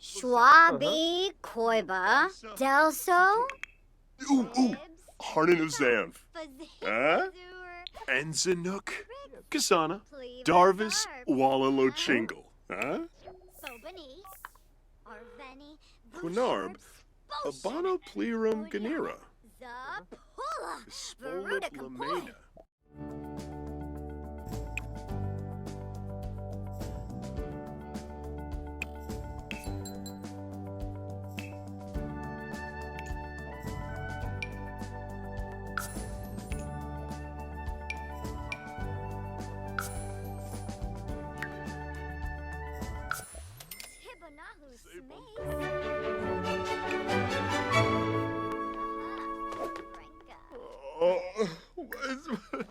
Schwabi, Koiba, Delso, Ooh, Harnan of Zanv. Huh? Enzanook, Kasana, Darvis, Wallalo Chingle. Huh? Quinarb, Abano Plerum Ganira. Spolit Lamena.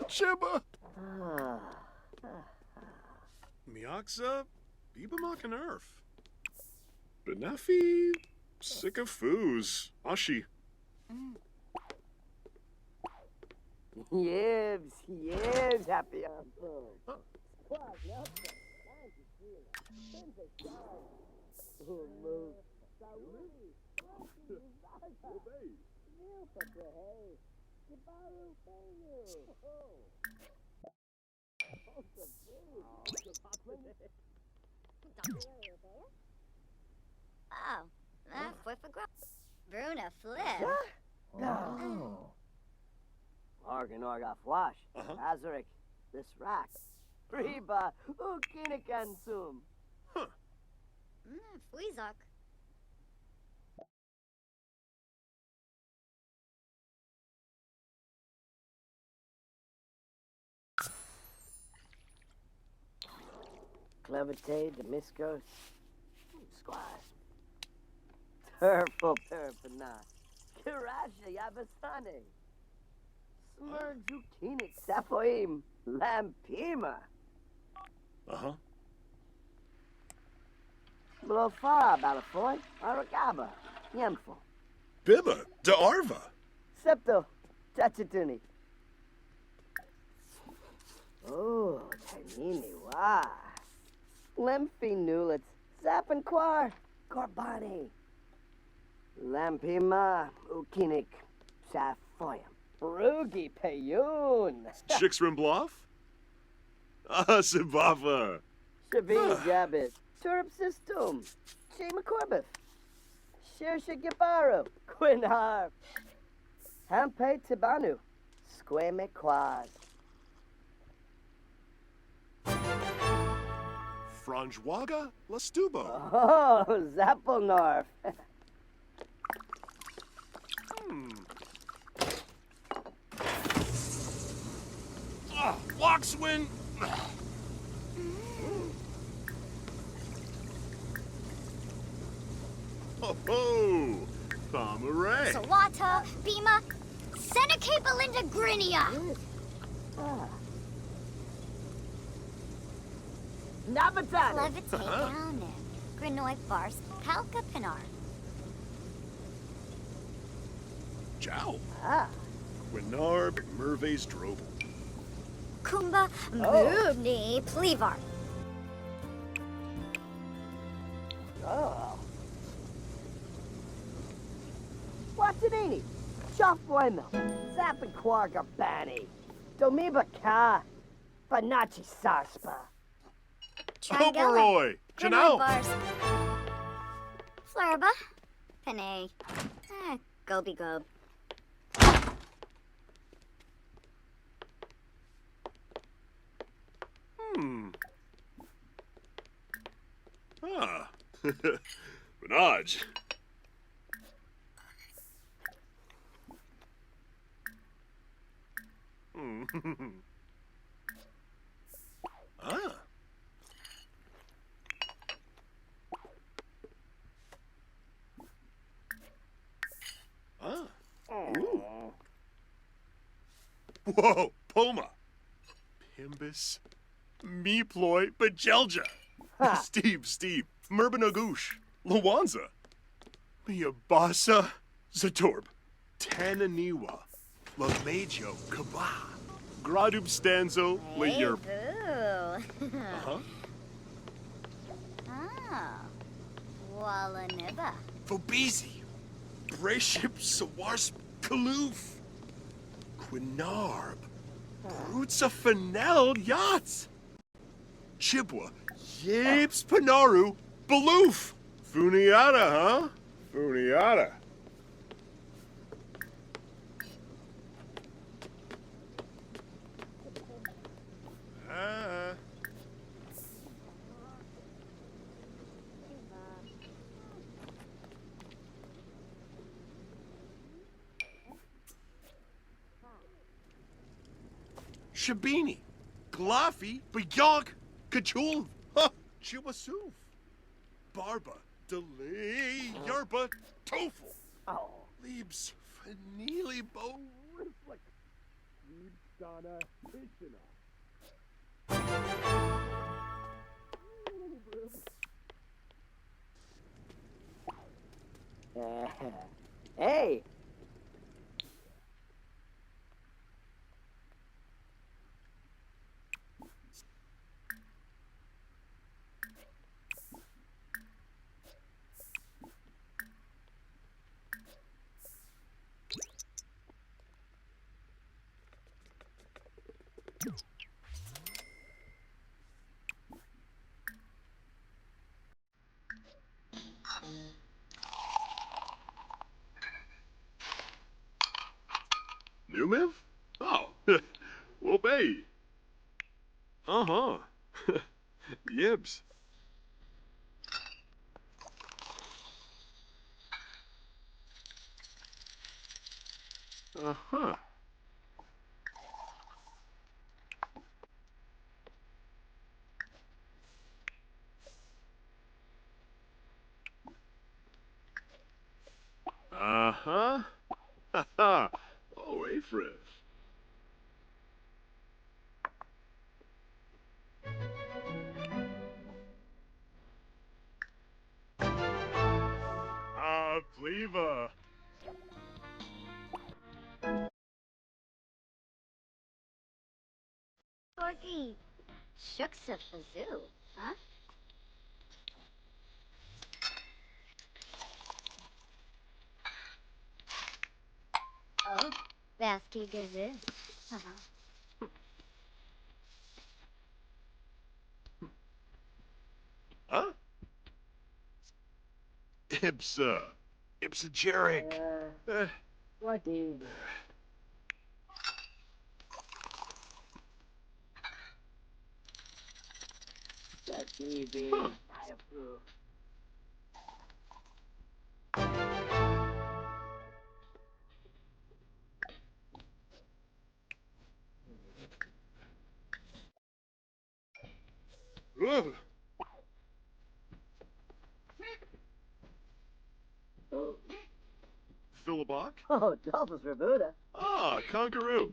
Chiba. Miakza, Bibamak and Earth. Benefi, sick of foos. Ashi. Yes, happy Oh, fue for Bruna flip. No. Organ Orga Flash. Azaric. This rack. Reba. Ukinikansum. Fuizak. Clevite, Demiscos. Squash. Turful Perpana. Kirasha Yabasane. Smurjukinik Sapoim. Lampima. Blofara Balafoy. Aragaba. Yemfo. Biba, de Arva. Septo. Tachatuni. Oh, Tanini Wa. Lemphi Nulets. Zapanquar. Corbani. Lampima. Ukinik. Safoyam. Rugi Payun. Chicks Rimbloff? Sibafa. Shabin Jabit. Turp System. Shema Corbeth. Shirsha Gibaro. Quinharp. Hampe Tibanu. Squame Quad. Franjwaga Lastubo. Oh, Zappelnarf. Lockswin. Oh, Pomeray. Sawata, Bima, Seneca Belinda Grinia. Nabatani. Levitate down and Grinoy Bars, Palka Pinar. Jow. Winarb Merve's Drobel. Kumba, Mubni, Plevar. Oh. Watanini. Chofwemel. Zapanquarga Bani. Domiba Ka. Banachi Sarspa. Oberoi. Janelle. Bars. Flurba, Panay. Goby Gob. Benaj. Ooh. Whoa, Poma. Pimbus. Meeploy, Bajelja. Steve. Merbanagoosh. Lawanza. Miabasa. Zatorb. Tananiwa. Lamajo. Kaba. Gradub Stanzo. Layerb. Oh. Walla Nibba. Fobizi. Breship Sawarsp Kaloof. Quinarb. Brutsa Fennel Yachts. Chibwa. Yips Panaru. Baloof. Funiata, huh? Funiata. Shabini, Glafi, Bayog, Kachul, Chiwasuf, Barba, Delay, Yerba, Tofu, Oh. Leaves, Fanili, Bo, Riflick, Leaves, Donna, Tishina. Hey! Numiv? Oh, well, bay. Uh-huh. Yibs. Uh-huh. Uh-huh. Ha-ha. Oh, Afrith. Ah, Pleva. Corky. Shooks a fazoo, huh? Oh, Basky Gazoo. Huh? Ibsa Jarek. What is it? That's easy. I approve. Ugh. Oh, Philibok? oh Dolphus Rebuda. Ah, Conqueroo.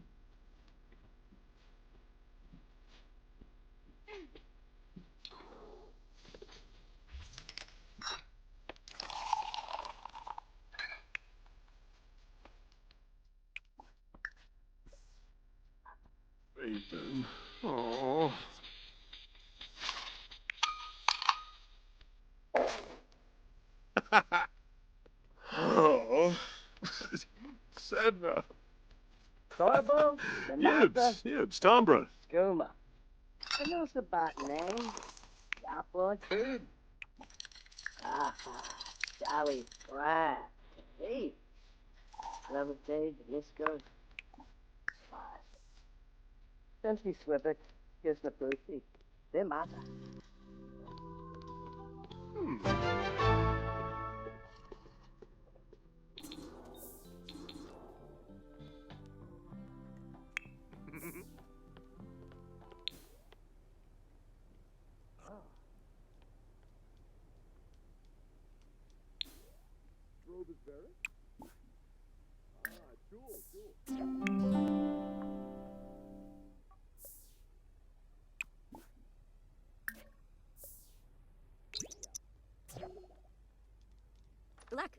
Bateman. Oh. Oh. Sedna. Corbo, Yibs. Yibs. Tombra. Skooma. I know about name. Yaplo Trude. Ah, Jolly Brad. Hey. Levitate, Nisco. Sensi Swippet. Here's the Brucey. They matter. Luck.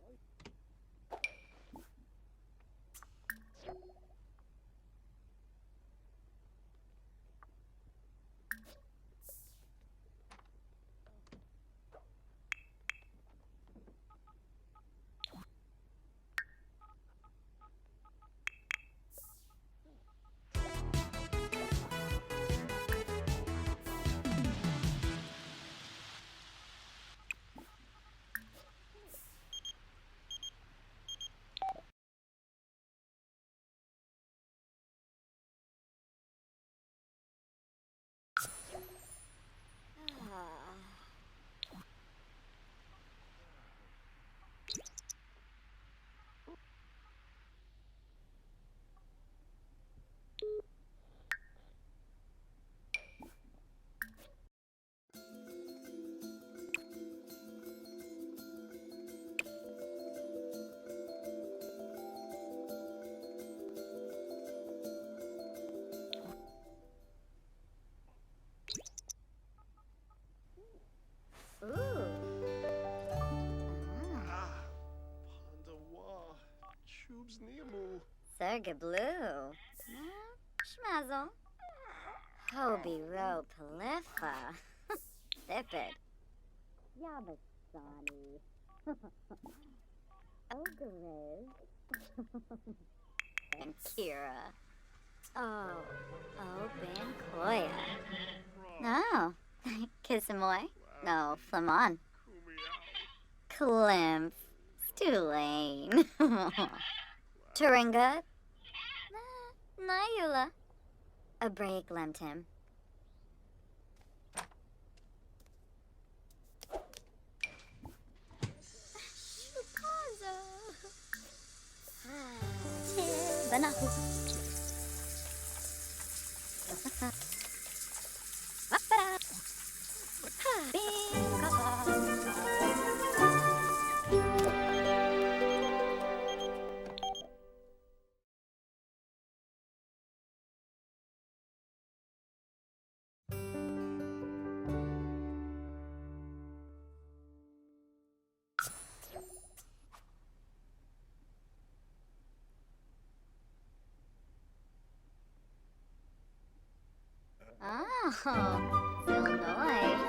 Ergablue. Schmazzle. Hobie ro palifa. Thipid. Yabasani. Ogariz. And Kira. Oh, Ben Koya. No. Kissamoy? No, Flamon. Klimph. Stulane. Turinga. Nyula. A break lent him. Banahu. Oh, Illinois.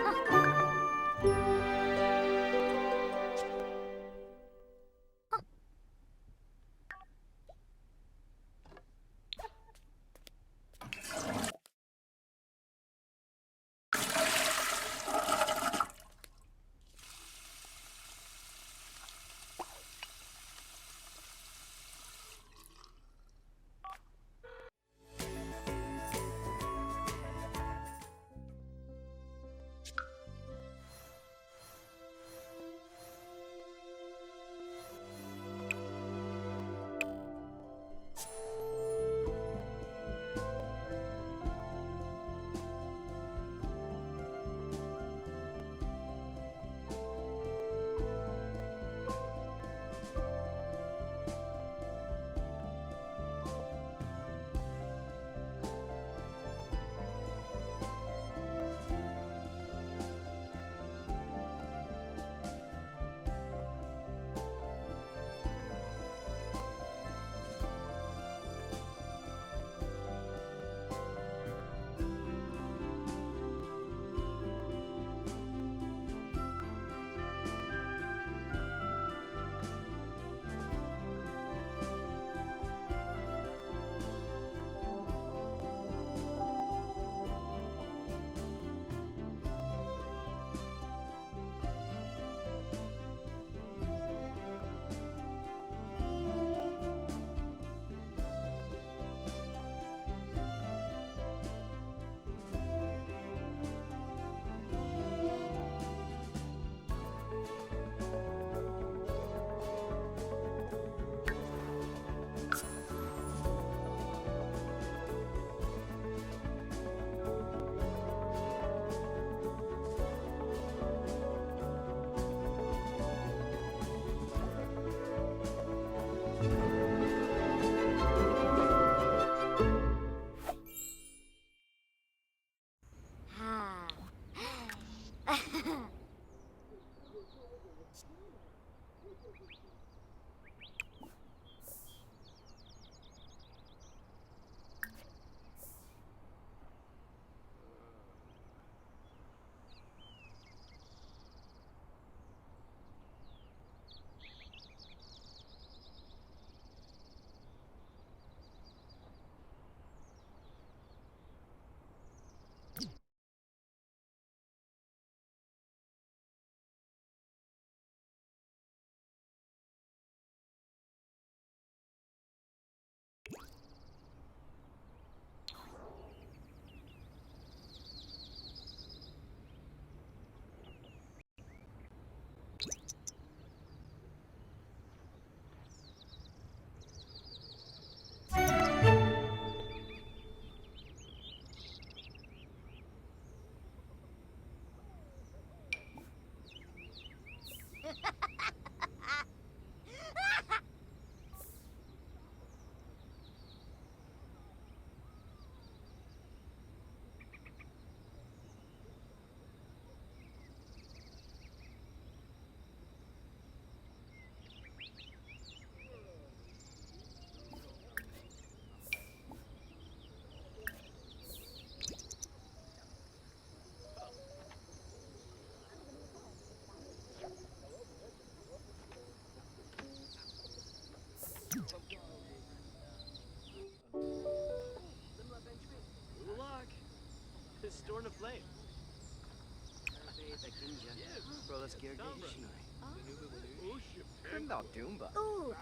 Ooh,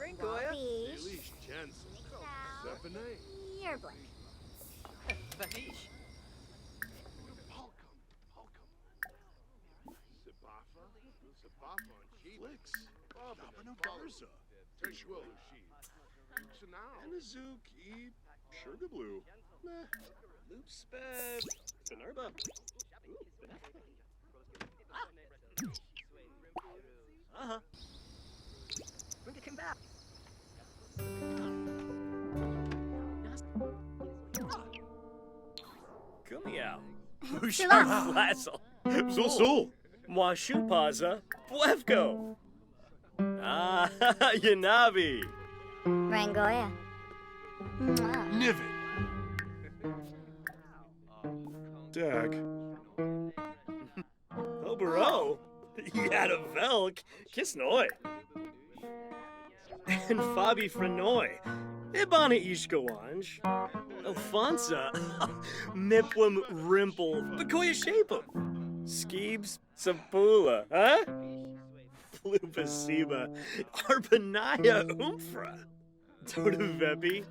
Ringoya? Bobby. Elish Jansen. Sal. Stephanie. You're blank. Sabafa. Sabafa on Flicks. Bob Garza. Tishwell Anazook. Sugar Blue. Loops, Benerba. Uh-huh. Bring it back. Come here. Bouchard Flassel. So. Mwashupaza. Blevko. Ah, Yanabi. Rangoya. Mwah. Niven. Dag. Obero. Yada Velk. Kisnoy. And Fabi Frenoy. Ibana Ishkawanj. Alfonsa. Miplum Rimple. Bakoya Shapem. Skeebs Sapula. Huh? Flupasiba. Arpanaya Umfra. Totavepi.